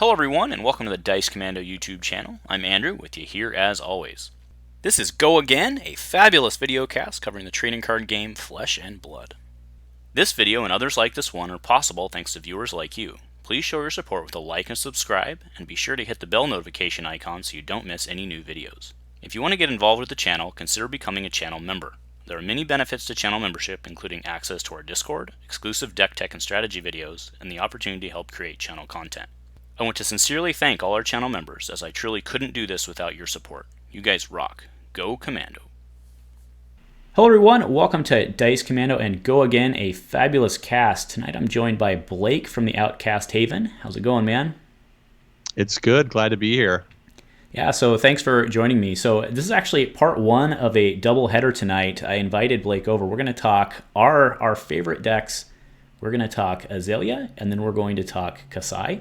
Hello everyone, and welcome to the Dice Commando YouTube channel. I'm Andrew, with you here as always. This is Go Again, a fabulous video cast covering the trading card game Flesh and Blood. This video and others like this one are possible thanks to viewers like you. Please show your support with a like and subscribe, and be sure to hit the bell notification icon so you don't miss any new videos. If you want to get involved with the channel, consider becoming a channel member. There are many benefits to channel membership, including access to our Discord, exclusive deck tech and strategy videos, and the opportunity to help create channel content. I want to sincerely thank all our channel members, as I truly couldn't do this without your support. You guys rock. Go Commando. Hello everyone, welcome to Dice Commando and Go Again, a fabulous cast. Tonight I'm joined by Blake from the Outcast Haven. How's it going, man? It's good. Glad to be here. Yeah, so thanks for joining me. So this is actually part one of a double header tonight. I invited Blake over. We're going to talk our favorite decks. We're going to talk Azalea, and then we're going to talk Kassai.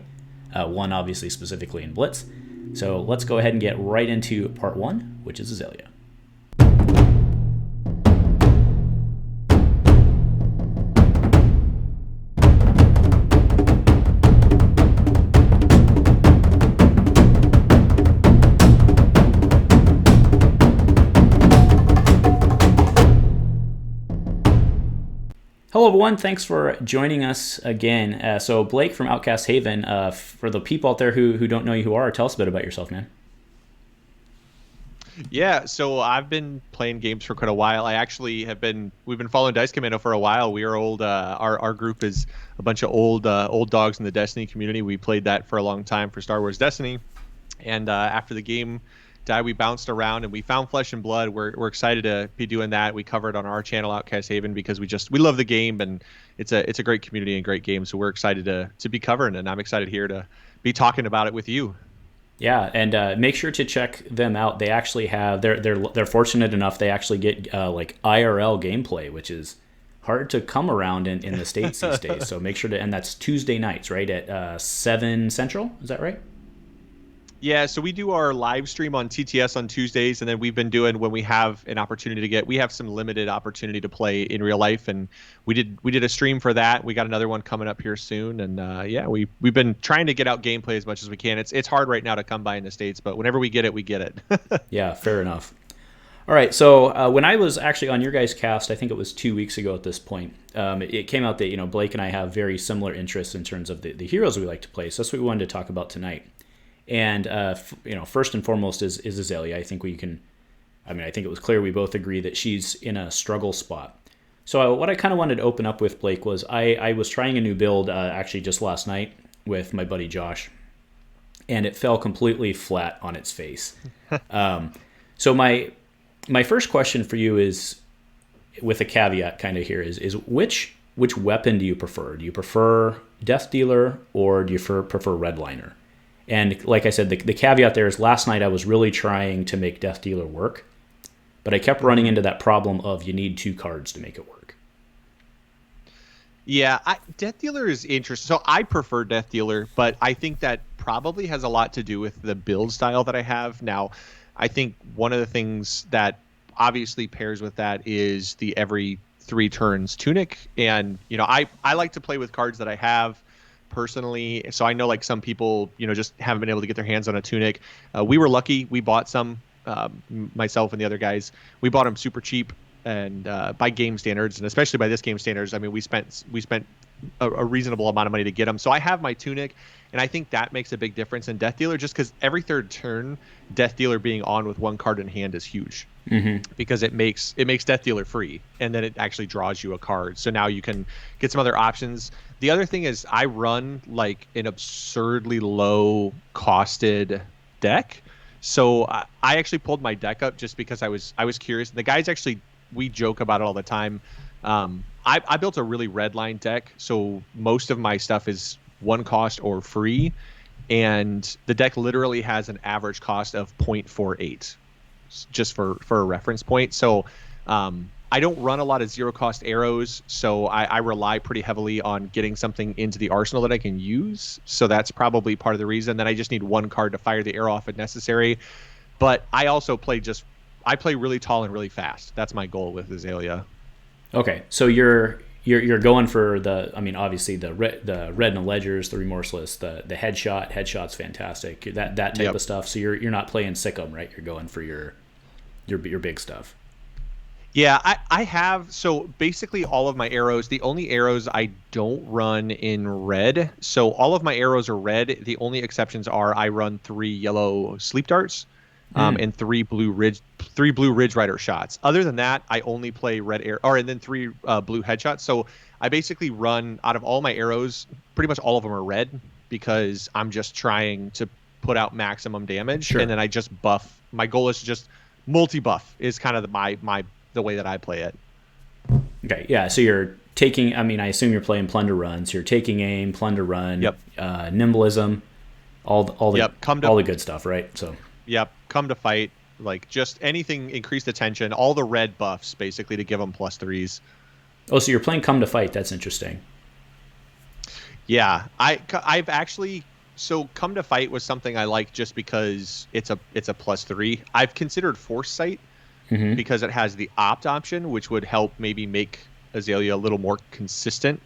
One obviously specifically in Blitz. So let's go ahead and get right into part one, which is Azalea. Hello everyone, thanks for joining us again. So Blake from Outcast Haven, for the people out there who don't know you who are, tell us a bit about yourself, man. Yeah, so I've been playing games for quite a while. We've been following Dice Commando for a while. We are old, our group is a bunch of old dogs in the Destiny community. We played that for a long time for Star Wars Destiny. And after the game died, we bounced around and we found Flesh and Blood. We're excited to be doing that. We cover it on our channel, Outcast Haven, because we love the game, and it's a great community and great game. So we're excited to be covering, and I'm excited here to be talking about it with you. Yeah, and make sure to check them out. They actually have they're fortunate enough they actually get like IRL gameplay, which is hard to come around in the States these days. So make sure to, and that's Tuesday nights, right, at 7 Central. Is that right? Yeah, so we do our live stream on TTS on Tuesdays, and then we've been doing, when we have an opportunity we have some limited opportunity to play in real life, and we did a stream for that. We got another one coming up here soon, and yeah, we've been trying to get out gameplay as much as we can. It's hard right now to come by in the States, but whenever we get it, we get it. Yeah, fair enough. All right, so when I was actually on your guys' cast, I think it was 2 weeks ago at this point, it came out that Blake and I have very similar interests in terms of the heroes we like to play, so that's what we wanted to talk about tonight. And first and foremost is Azalea. I think I think it was clear we both agree that she's in a struggle spot. So what I kind of wanted to open up with, Blake, was I was trying a new build actually just last night with my buddy Josh, and it fell completely flat on its face. So my first question for you is, with a caveat kind of here, is which weapon do you prefer? Do you prefer Death Dealer or do you prefer Redliner? And like I said, the caveat there is last night I was really trying to make Death Dealer work, but I kept running into that problem of you need 2 cards to make it work. Yeah, Death Dealer is interesting. So I prefer Death Dealer, but I think that probably has a lot to do with the build style that I have. Now, I think one of the things that obviously pairs with that is the every 3 turns Tunic. And, I like to play with cards that I have personally, so I know like some people just haven't been able to get their hands on a Tunic. We were lucky, we bought some, myself and the other guys, we bought them super cheap, and by game standards, and especially by this game standards, I mean we spent a reasonable amount of money to get them. So I have my Tunic, and I think that makes a big difference in Death Dealer, just because every 3rd turn Death Dealer being on with 1 card in hand is huge. Because it makes Death Dealer free, and then it actually draws you a card. So now you can get some other options. The other thing is I run like an absurdly low costed deck. So I actually pulled my deck up just because I was curious. The guys actually, we joke about it all the time. I built a really red line deck, so most of my stuff is 1 cost or free, and the deck literally has an average cost of 0.48. Just for a reference point. So I don't run a lot of 0 cost arrows, so I rely pretty heavily on getting something into the arsenal that I can use. So that's probably part of the reason. Then I just need 1 card to fire the arrow off if necessary. But I also play really tall and really fast. That's my goal with Azalea. Okay, so you're you're going for the, I mean, obviously the retinal ledgers, the remorseless, the headshot's fantastic, that type of stuff. So you're not playing Sikkim, right? You're going for your big stuff. Yeah, I have, so basically all of my arrows, the only arrows I don't run in red. So all of my arrows are red. The only exceptions are I run 3 yellow sleep darts, and 3 blue ridge rider shots. Other than that, I only play red arrow, and then 3 blue headshots. So I basically run, out of all my arrows, pretty much all of them are red, because I'm just trying to put out maximum damage. Sure. And then I just buff. My goal is to just multi-buff is kind of the way that I play it. Okay, yeah. So you're taking, I mean, I assume you're playing plunder runs. You're taking aim, plunder run, nimblism, all the good stuff, right? So. Yep, come to fight, like just anything, increase the tension, all the red buffs basically to give them +3s. Oh, so you're playing come to fight. That's interesting. Yeah, I've actually, so come to fight was something I like just because it's a +3. I've considered foresight. Because it has the opt option, which would help maybe make Azalea a little more consistent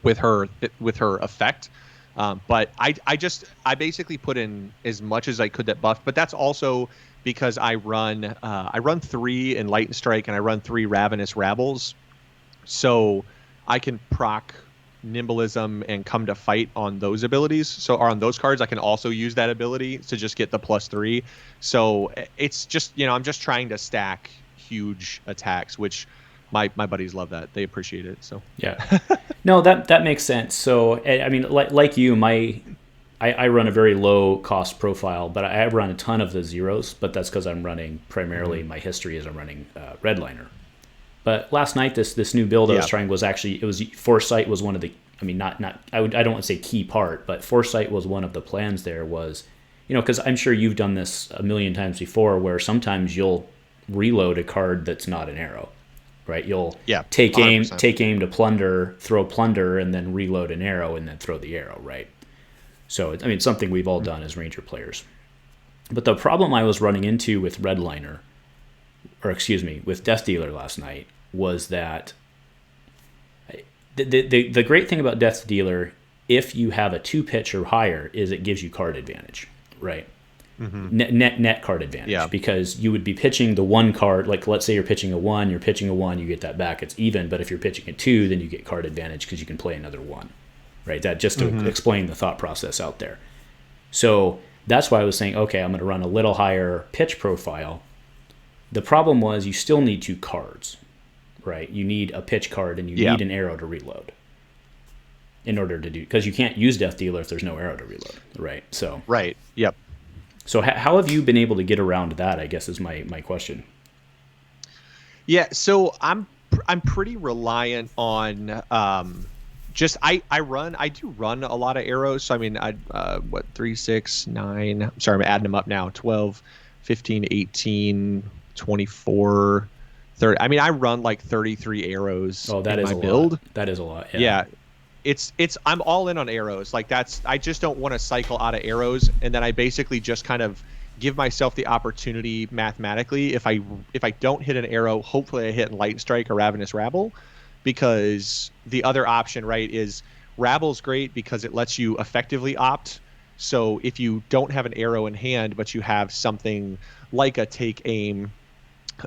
with her effect. But I basically put in as much as I could that buff. But that's also because I run 3 in Light and Strike, and I run 3 Ravenous Rabbles, so I can proc Nimblism and come to fight on those abilities. So on those cards, I can also use that ability to just get the +3. So it's just, I'm just trying to stack huge attacks, which my buddies love that. They appreciate it. So yeah, no, that makes sense. So I mean, like you, I run a very low cost profile, but I run a ton of the zeros. But that's because I'm running primarily my history is I'm running Redliner. But last night, this new build I was trying was actually, foresight was one of the, I mean, I don't want to say key part, but foresight was one of the plans there was, because I'm sure you've done this a million times before where sometimes you'll reload a card that's not an arrow, right? You'll take 100%. take aim to plunder, throw plunder, and then reload an arrow and then throw the arrow, right? So, I mean, it's something we've all done as Ranger players. But the problem I was running into with Redliner, with Death Dealer last night, was that the great thing about Death Dealer, if you have a 2 pitch or higher, is it gives you card advantage, right? Net card advantage, because you would be pitching the 1 card, like let's say you're pitching a 1, you get that back, it's even, but if you're pitching a 2, then you get card advantage because you can play another 1, right? That just to explain the thought process out there. So that's why I was saying, okay, I'm going to run a little higher pitch profile. The problem was you still need 2 cards. Right, you need a pitch card and you need an arrow to reload in order to do, because you can't use Death Dealer if there's no arrow to reload, right? So So how have you been able to get around that, I guess, is my question. Yeah, so I'm pretty reliant on I do run a lot of arrows. So I mean, 3, 6, 9, I'm sorry, I'm adding them up now, 12, 15, 18, 24, 30. I mean, I run like 33 arrows in my build. Lot. That is a lot. Yeah. It's I'm all in on arrows. Like I just don't want to cycle out of arrows, and then I basically just kind of give myself the opportunity mathematically. If I don't hit an arrow, hopefully I hit Light and Strike or Ravenous Rabble, because the other option, right, is Rabble's great because it lets you effectively opt. So if you don't have an arrow in hand, but you have something like a take aim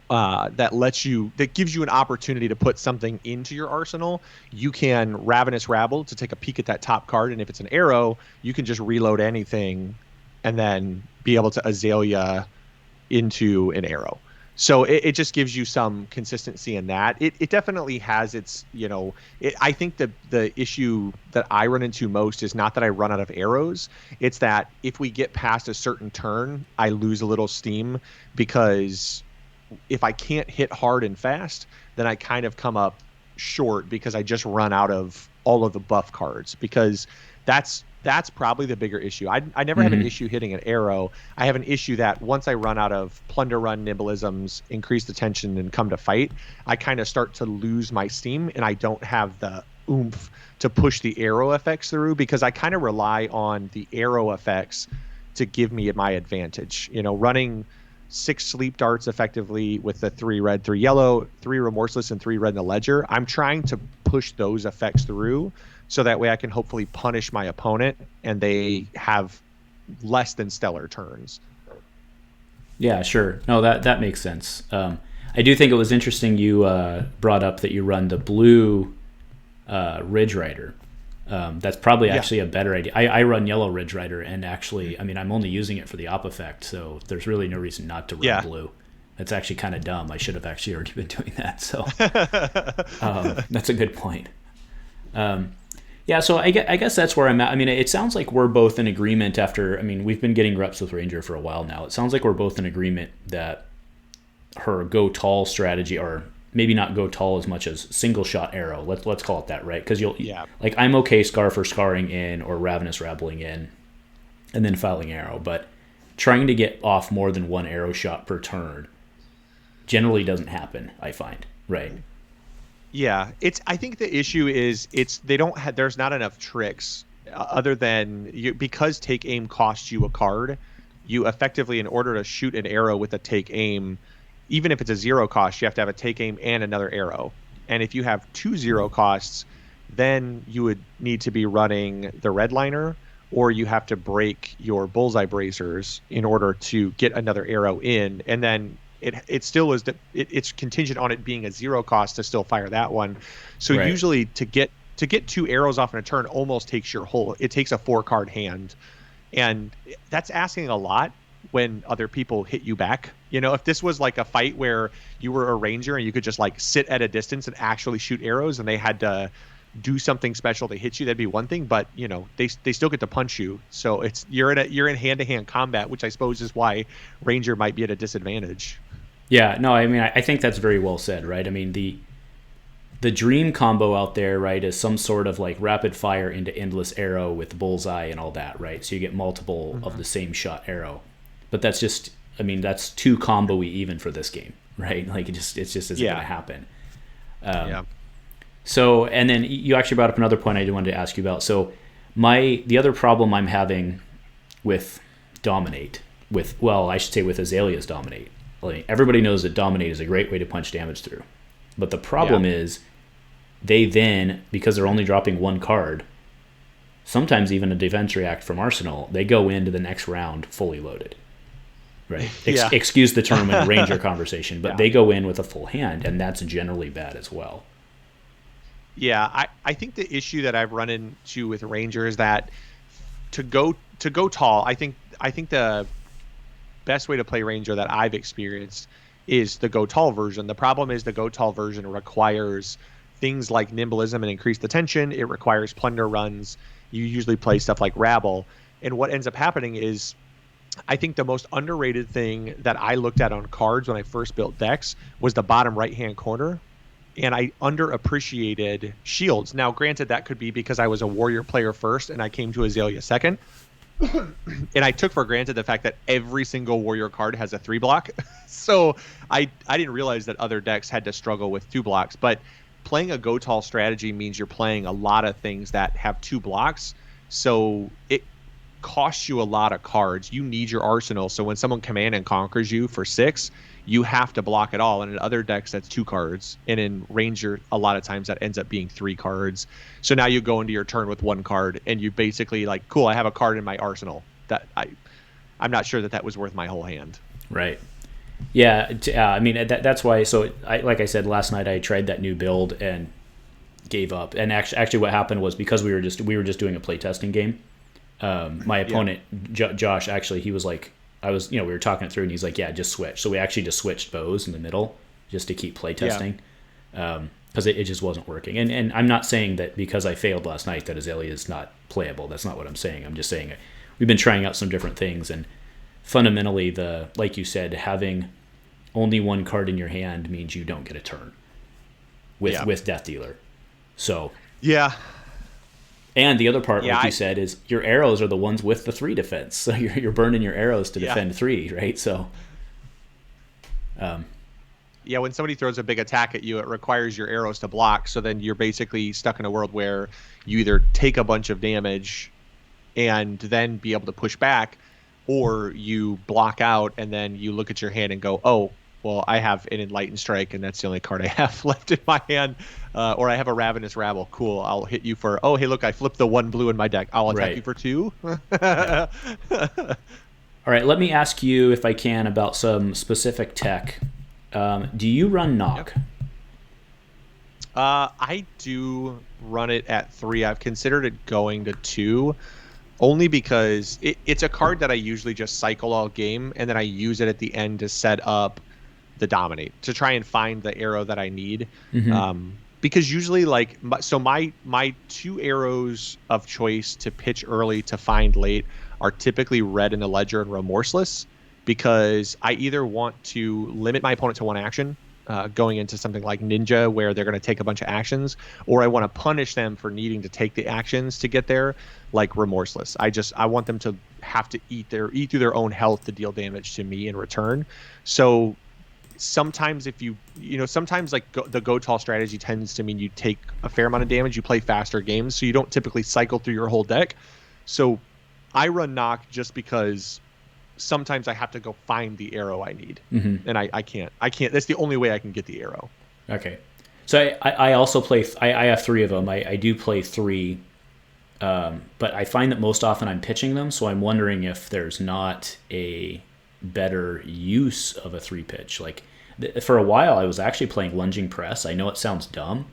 that gives you an opportunity to put something into your arsenal, you can Ravenous Rabble to take a peek at that top card, and if it's an arrow, you can just reload anything and then be able to Azalea into an arrow. So it just gives you some consistency in that. It definitely has its, I think the issue that I run into most is not that I run out of arrows. It's that if we get past a certain turn, I lose a little steam, because if I can't hit hard and fast, then I kind of come up short because I just run out of all of the buff cards, because that's probably the bigger issue. I never have an issue hitting an arrow. I have an issue that once I run out of plunder run, nimblisms, increase the tension, and come to fight, I kind of start to lose my steam, and I don't have the oomph to push the arrow effects through, because I kind of rely on the arrow effects to give me my advantage. Running 6 sleep darts effectively with the 3 red, 3 yellow, 3 remorseless, and 3 red in the ledger. I'm trying to push those effects through so that way I can hopefully punish my opponent and they have less than stellar turns. Yeah, sure. No, that makes sense. I do think it was interesting you brought up that you run the blue Ridge Rider. That's probably actually a better idea. I run yellow Ridge Rider, and actually, I mean, I'm only using it for the op effect, so there's really no reason not to run blue. That's actually kind of dumb. I should have actually already been doing that. So that's a good point. Yeah, so I guess that's where I'm at. I mean, it sounds like we're both in agreement after, I mean, we've been getting reps with Ranger for a while now. It sounds like we're both in agreement that her go tall strategy, or maybe not go tall as much as single shot arrow. Let's call it that, right? Because like I'm okay scar for scarring in or ravenous rabbling in, and then fouling arrow. But trying to get off more than one arrow shot per turn generally doesn't happen. I find, right? Yeah, I think the issue is they don't have, there's not enough tricks other than because take aim costs you a card. You effectively, in order to shoot an arrow with a take aim, even if it's a 0 cost, you have to have a take aim and another arrow. And if you have 2 0 costs, then you would need to be running the redliner, or you have to break your bullseye bracers in order to get another arrow in. And then it still is it's contingent on it being a 0 cost to still fire that one. So usually to get 2 arrows off in a turn almost takes it takes a 4-card hand. And that's asking a lot when other people hit you back. You know, if this was like a fight where you were a ranger and you could just like sit at a distance and actually shoot arrows and they had to do something special to hit you, that'd be one thing. But you know, they still get to punch you. So you're in hand-to-hand combat, which I suppose is why ranger might be at a disadvantage. Yeah, no, I mean, I think that's very well said, right? I mean, the dream combo out there, right, is some sort of like rapid fire into endless arrow with bullseye and all that, right? So you get multiple of the same shot arrow. But that's just, I mean, that's too combo-y even for this game, right? Like it just isn't going to happen. So, and then you actually brought up another point I wanted to ask you about. So the other problem I'm having with Dominate, with Azalea's Dominate. Like, everybody knows that Dominate is a great way to punch damage through. But the problem is they then, because they're only dropping 1 card, sometimes even a defense react from Arsenal, they go into the next round fully loaded. Right. Excuse the term in a ranger conversation, but they go in with a full hand, and that's generally bad as well. Yeah, I think the issue that I've run into with ranger is that to go tall, I think the best way to play ranger that I've experienced is the go tall version. The problem is the go tall version requires things like nimblism and increased attention. It requires plunder runs. You usually play stuff like rabble. And what ends up happening is, I think the most underrated thing that I looked at on cards when I first built decks was the bottom right-hand corner. And I underappreciated shields. Now, granted, that could be because I was a warrior player first and I came to Azalea second. And I took for granted the fact that every single warrior card has a 3 block. So I didn't realize that other decks had to struggle with 2 blocks. But playing a go tall strategy means you're playing a lot of things that have 2 blocks. So it costs you a lot of cards. You need your arsenal. So when someone command and conquers you for 6, you have to block it all. And in other decks, that's 2 cards. And in Ranger, a lot of times that ends up being 3 cards. So now you go into your turn with 1 card, and you basically like, cool, I have a card in my arsenal. That I'm not sure that was worth my whole hand. Right. Yeah. I mean, that's why. So like I said, last night I tried that new build and gave up. And actually what happened was, because we were just doing a playtesting game. My opponent, Josh, actually, he was like, we were talking it through, and he's like, yeah, just switch. So we actually just switched bows in the middle just to keep playtesting, because it just wasn't working. And I'm not saying that because I failed last night that Azalea is not playable. That's not what I'm saying. I'm just saying we've been trying out some different things, and fundamentally, like you said, having only 1 card in your hand means you don't get a turn with Death Dealer. So yeah. And the other part, like you said, is your arrows are the ones with the 3 defense. So you're burning your arrows to defend 3, right? So, when somebody throws a big attack at you, it requires your arrows to block. So then you're basically stuck in a world where you either take a bunch of damage and then be able to push back, or you block out and then you look at your hand and go, oh, well, I have an Enlightened Strike, and that's the only card I have left in my hand. Or I have a Ravenous Rabble. Cool, I'll hit you for, oh, hey, look, I flipped the 1 blue in my deck. I'll attack you for 2. Yeah. All right, let me ask you, if I can, about some specific tech. Do you run knock? Yep. I do run it at 3. I've considered it going to 2. Only because it's a card that I usually just cycle all game, and then I use it at the end to set up the dominate, to try and find the arrow that I need. Mm-hmm. Because usually, like, my 2 arrows of choice to pitch early to find late are typically Red in the Ledger and Remorseless, because I either want to limit my opponent to 1 action, going into something like Ninja where they're going to take a bunch of actions, or I want to punish them for needing to take the actions to get there, like Remorseless. I want them to have to eat through their own health to deal damage to me in return. So sometimes sometimes like the go tall strategy tends to mean you take a fair amount of damage, you play faster games, so you don't typically cycle through your whole deck. So I run knock just because sometimes I have to go find the arrow I need, and I can't. That's the only way I can get the arrow. Okay, so I also play. I have 3 of them. I do play 3, but I find that most often I'm pitching them. So I'm wondering if there's not a better use of a 3 pitch. Like for a while, I was actually playing lunging press. I know it sounds dumb,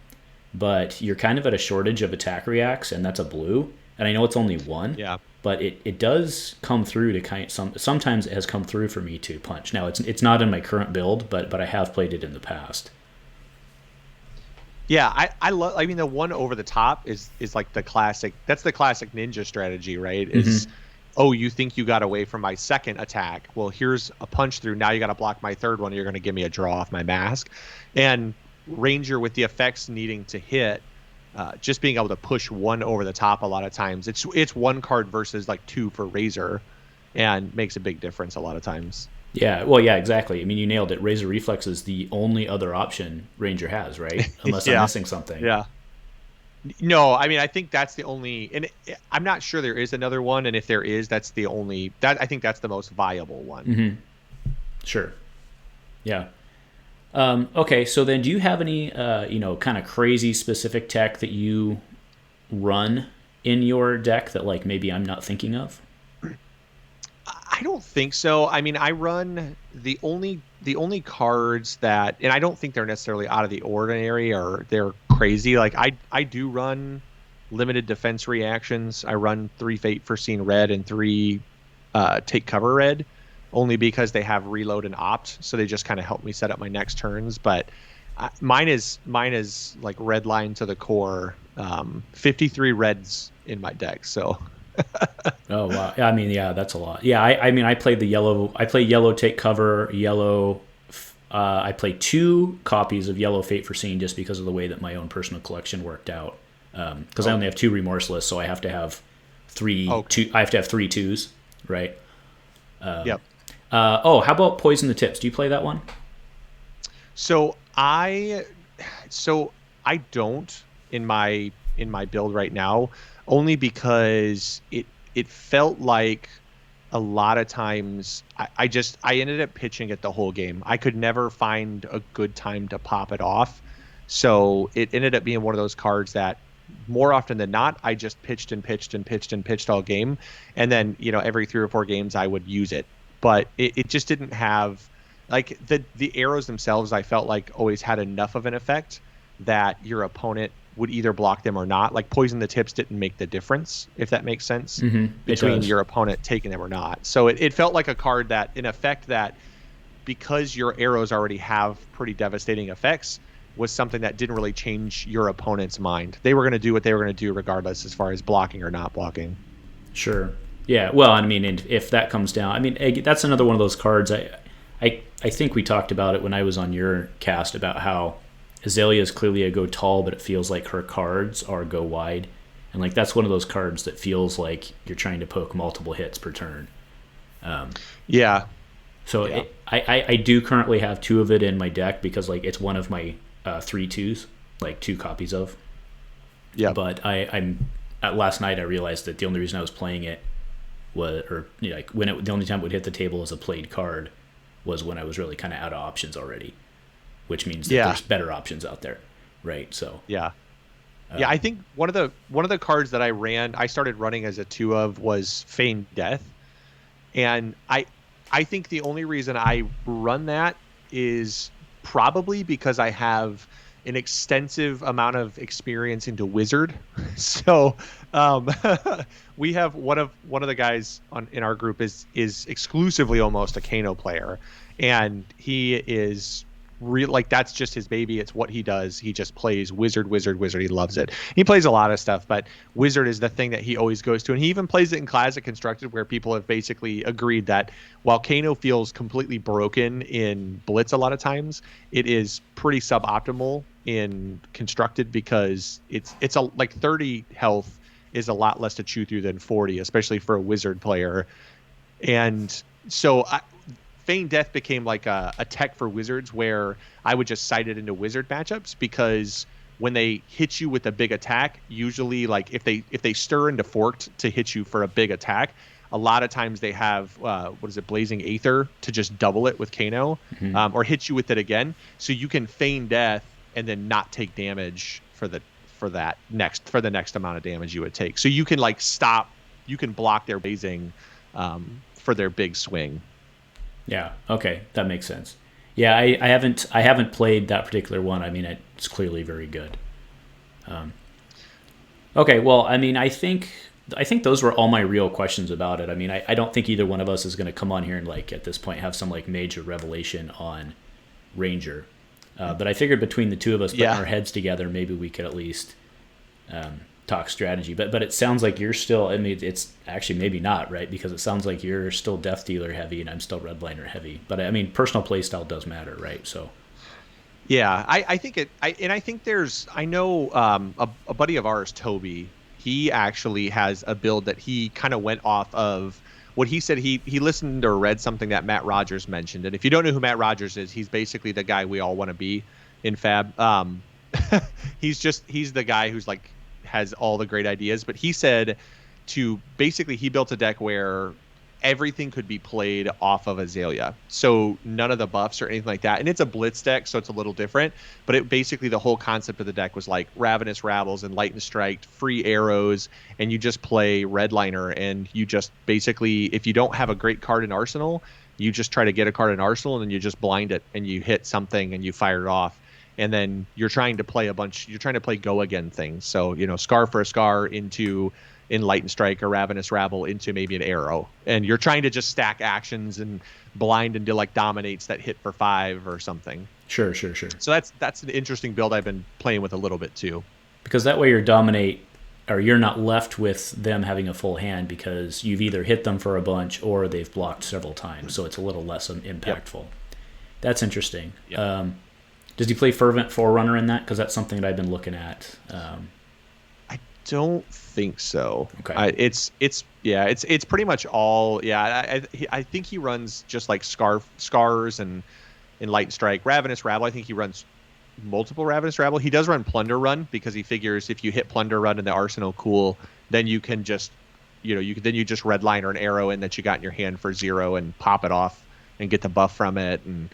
but you're kind of at a shortage of attack reacts, and that's a blue. And I know it's only 1. Yeah. But it does come through to sometimes it has come through for me to punch. Now it's not in my current build, but I have played it in the past. Yeah, I love. I mean, the 1 over the top is like the classic. That's the classic ninja strategy, right? Is oh, you think you got away from my second attack? Well, here's a punch through. Now you got to block my third one. You're going to give me a draw off my mask. And Ranger with the effects needing to hit. Just being able to push 1 over the top a lot of times. It's 1 card versus like 2 for Razor, and makes a big difference a lot of times. Yeah, well, yeah, exactly. I mean, you nailed it. Razor Reflex is the only other option Ranger has, right? Unless I'm missing something. Yeah. No, I mean, I think that's the only, and I'm not sure there is another one, and if there is, that's the only, I think that's the most viable one. Mm-hmm. Sure. Yeah. Okay, so then do you have any, kind of crazy specific tech that you run in your deck that, like, maybe I'm not thinking of? I don't think so. I mean, I run the only cards that, and I don't think they're necessarily out of the ordinary or they're crazy. Like I do run limited defense reactions. I run 3 Fate Foreseen Red and 3 Take Cover Red, only because they have reload and opt, so they just kind of help me set up my next turns. But mine is like red line to the core. 53 reds in my deck, so. Oh wow! I mean, yeah, that's a lot. Yeah, I mean, I played the yellow. I play yellow Take Cover, yellow. I play 2 copies of Yellow Fate Foreseen just because of the way that my own personal collection worked out. Because I only have 2 Remorseless, so I have to have 3. Okay. 2. I have to have 3 2s, right? Yep. How about Poison the Tips? Do you play that one? So I don't in my build right now, only because it felt like a lot of times I ended up pitching it the whole game. I could never find a good time to pop it off. So it ended up being one of those cards that more often than not, I just pitched all game. And then, every 3 or 4 games I would use it. But it just didn't have, like, the arrows themselves, I felt like always had enough of an effect that your opponent would either block them or not. Like Poison the Tips didn't make the difference, if that makes sense, between your opponent taking them or not. So it felt like a card that, in effect, that because your arrows already have pretty devastating effects, was something that didn't really change your opponent's mind. They were going to do what they were going to do regardless, as far as blocking or not blocking. Sure. Yeah. Well, I mean, if that comes down, I mean, that's another one of those cards. I think we talked about it when I was on your cast about how Azalea is clearly a go tall, but it feels like her cards are go wide. And like that's one of those cards that feels like you're trying to poke multiple hits per turn. Yeah. So yeah. I do currently have 2 of it in my deck because like it's one of my 3 2s, like 2 copies of. Yeah. But I'm last night I realized that the only reason I was playing it like when the only time it would hit the table as a played card was when I was really kind of out of options already, which means that there's better options out there, right? So yeah. I think one of the cards that I started running as a 2 of was Feigned Death. And I think the only reason I run that is probably because I have an extensive amount of experience into Wizard. So we have one of the guys in our group is exclusively almost a Kano player, and he is real, like that's just his baby. It's what he does. He just plays Wizard. He loves it. He plays a lot of stuff, but Wizard is the thing that he always goes to, and he even plays it in Classic Constructed, where people have basically agreed that while Kano feels completely broken in Blitz a lot of times, it is pretty suboptimal in Constructed, because it's a like 30 health is a lot less to chew through than 40, especially for a Wizard player. And so Feigned Death became like a tech for Wizards, where I would just cite it into Wizard matchups, because when they hit you with a big attack, usually like if they stir into Forked to hit you for a big attack, a lot of times they have Blazing Aether to just double it with Kano, or hit you with it again, so you can feign death and then not take damage for the next amount of damage you would take. So you can like you can block their blazing for their big swing. Yeah. Okay, that makes sense. Yeah, I haven't played that particular one. I mean, it's clearly very good. Okay. Well, I mean, I think those were all my real questions about it. I mean, I don't think either one of us is going to come on here and like at this point have some like major revelation on Ranger. But I figured between the two of us putting our heads together, maybe we could at least talk strategy. But it sounds like you're still, I mean, it's actually maybe not, right? Because it sounds like you're still Death Dealer heavy and I'm still Redliner heavy. But I mean, personal playstyle does matter, right? So yeah, I think I know a buddy of ours, Toby, he actually has a build that he kind of went off of what he said. He listened or read something that Matt Rogers mentioned. And if you don't know who Matt Rogers is, he's basically the guy we all want to be in Fab. He's the guy who's like has all the great ideas, but he said he built a deck where everything could be played off of Azalea, so none of the buffs or anything like that. And it's a Blitz deck, so it's a little different, but it basically, the whole concept of the deck was like Ravenous Rabbles and Light and Strike, free arrows, and you just play Redliner, and you just basically, if you don't have a great card in Arsenal, you just try to get a card in Arsenal, and then you just blind it and you hit something and you fire it off. And then you're trying to play go again things. So, Scar for a Scar in Light and Strike, or Ravenous Rabble into maybe an arrow. And you're trying to just stack actions and blind into like dominates that hit for 5 or something. Sure. So that's an interesting build I've been playing with a little bit too. Because that way you're not left with them having a full hand, because you've either hit them for a bunch or they've blocked several times. So it's a little less impactful. Yep. That's interesting. Yep. Does he play Fervent Forerunner in that? Because that's something that I've been looking at. I don't think so. Okay. It's pretty much all. Yeah, I think he runs just like Scars and in Light and Strike. Ravenous Rabble, I think he runs multiple Ravenous Rabble. He does run Plunder Run, because he figures if you hit Plunder Run in the Arsenal, then you can just you just Redliner an arrow in that you got in your hand for 0 and pop it off and get the buff from it. And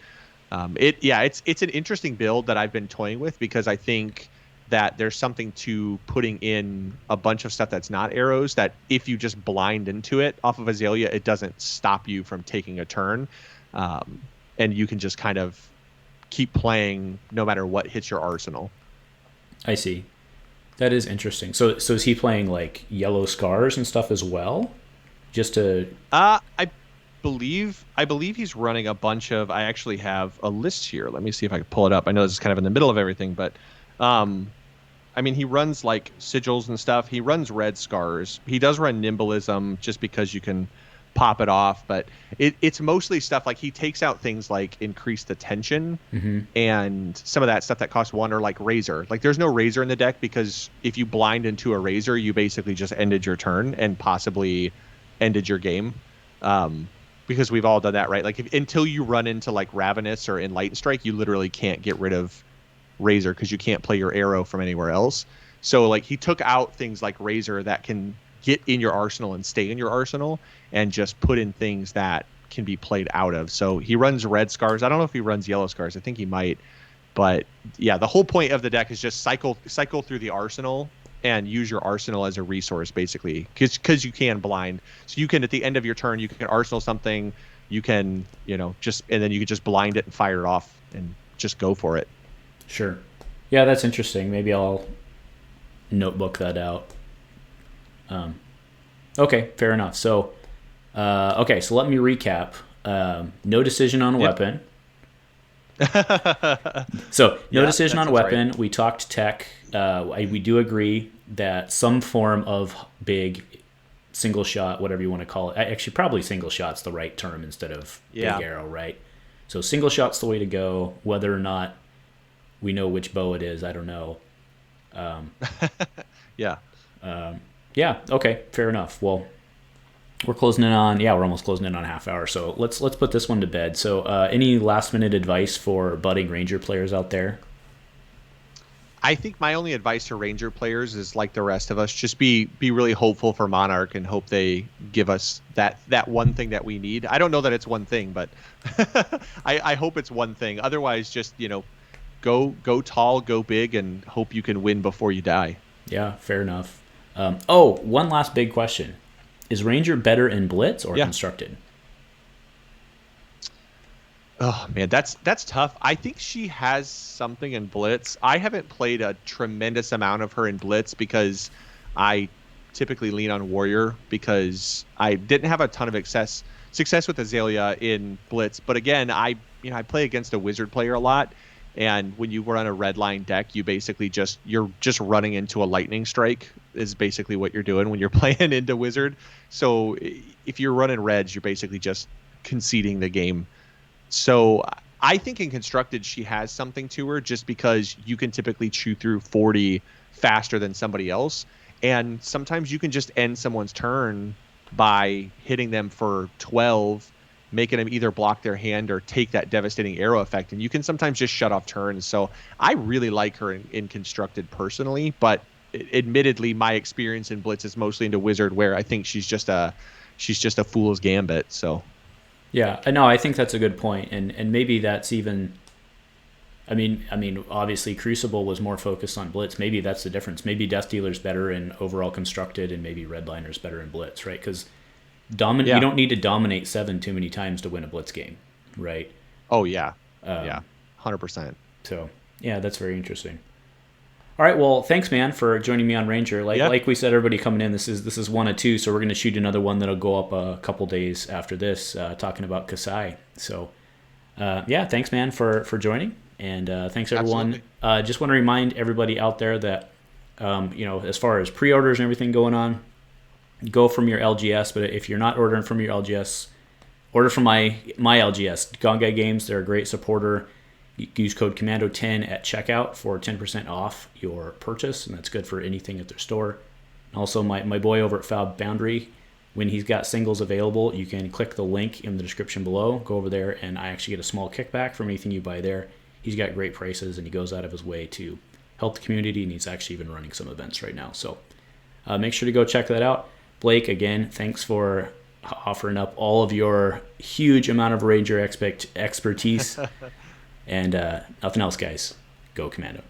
it's an interesting build that I've been toying with, because I think that there's something to putting in a bunch of stuff that's not arrows, that if you just blind into it off of Azalea, it doesn't stop you from taking a turn, and you can just kind of keep playing no matter what hits your arsenal. I see. That is interesting. So is he playing like Yellow Scars and stuff as well? Just to I believe he's running a bunch of, I actually have a list here. Let me see if I can pull it up. I know this is kind of in the middle of everything, but I mean, he runs like sigils and stuff. He runs Red Scars. He does run Nimblism just because you can pop it off, but it's mostly stuff like he takes out things like Increase the Tension and some of that stuff that costs 1, or like Razor. Like there's no Razor in the deck, because if you blind into a Razor, you basically just ended your turn and possibly ended your game. Because we've all done that, right? Like until you run into like Ravenous or in Light and Strike, you literally can't get rid of Razor, because you can't play your arrow from anywhere else. So like he took out things like Razor that can get in your arsenal and stay in your arsenal, and just put in things that can be played out of. So he runs red scars. I don't know if he runs yellow scars. I think he might. But yeah, the whole point of the deck is just cycle through the arsenal and use your arsenal as a resource, basically, because you can blind. So you can, at the end of your turn, you can arsenal something. You can, just, and then you can just blind it and fire it off and just go for it. Sure. Yeah, that's interesting. Maybe I'll notebook that out. Okay, fair enough. So, okay, so let me recap. No decision on weapon. So no decision on weapon. Right. We talked tech. We do agree that some form of big single shot, whatever you want to call it. Actually, probably single shot's the right term instead of big arrow, right? So single shot's the way to go. Whether or not we know which bow it is, I don't know. Yeah. Yeah. Okay. Fair enough. Well, we're closing in on, we're almost closing in on a half hour. So let's put this one to bed. So any last minute advice for budding Ranger players out there? I think my only advice to Ranger players is, like the rest of us, just be really hopeful for Monarch and hope they give us that one thing that we need. I don't know that it's one thing, but I hope it's one thing. Otherwise, just, go tall, go big, and hope you can win before you die. Yeah, fair enough. One last big question. Is Ranger better in Blitz or constructed? Oh man, that's tough. I think she has something in Blitz. I haven't played a tremendous amount of her in Blitz because I typically lean on Warrior, because I didn't have a ton of success with Azalea in Blitz. But again, I play against a Wizard player a lot, and when you run a red line deck, you're just running into a lightning strike is basically what you're doing when you're playing into Wizard. So if you're running reds, you're basically just conceding the game. So I think in constructed, she has something to her, just because you can typically chew through 40 faster than somebody else. And sometimes you can just end someone's turn by hitting them for 12, making them either block their hand or take that devastating arrow effect. And you can sometimes just shut off turns. So I really like her in constructed personally, but admittedly, my experience in Blitz is mostly into Wizard, where I think she's just a fool's gambit. So yeah, no, I think that's a good point, and maybe that's even. I mean, obviously Crucible was more focused on Blitz. Maybe that's the difference. Maybe Death Dealer's better in overall constructed, and maybe Redliner's better in Blitz, right? Because you don't need to dominate 7 too many times to win a Blitz game, right? Oh yeah, 100%. So yeah, that's very interesting. All right, well, thanks, man, for joining me on Ranger. Like we said, everybody coming in, this is 1 of 2, so we're going to shoot another one that'll go up a couple days after this, talking about Kassai. So, thanks, man, for joining, and thanks, everyone. Just want to remind everybody out there that, as far as pre-orders and everything going on, go from your LGS, but if you're not ordering from your LGS, order from my LGS, Gongai Games. They're a great supporter. Use code Commando10 at checkout for 10% off your purchase, and that's good for anything at their store. Also, my boy over at Fab Boundary, when he's got singles available, you can click the link in the description below, go over there, and I actually get a small kickback from anything you buy there. He's got great prices, and he goes out of his way to help the community, and he's actually even running some events right now. So make sure to go check that out. Blake, again, thanks for offering up all of your huge amount of Ranger expertise. And nothing else, guys. Go Commando.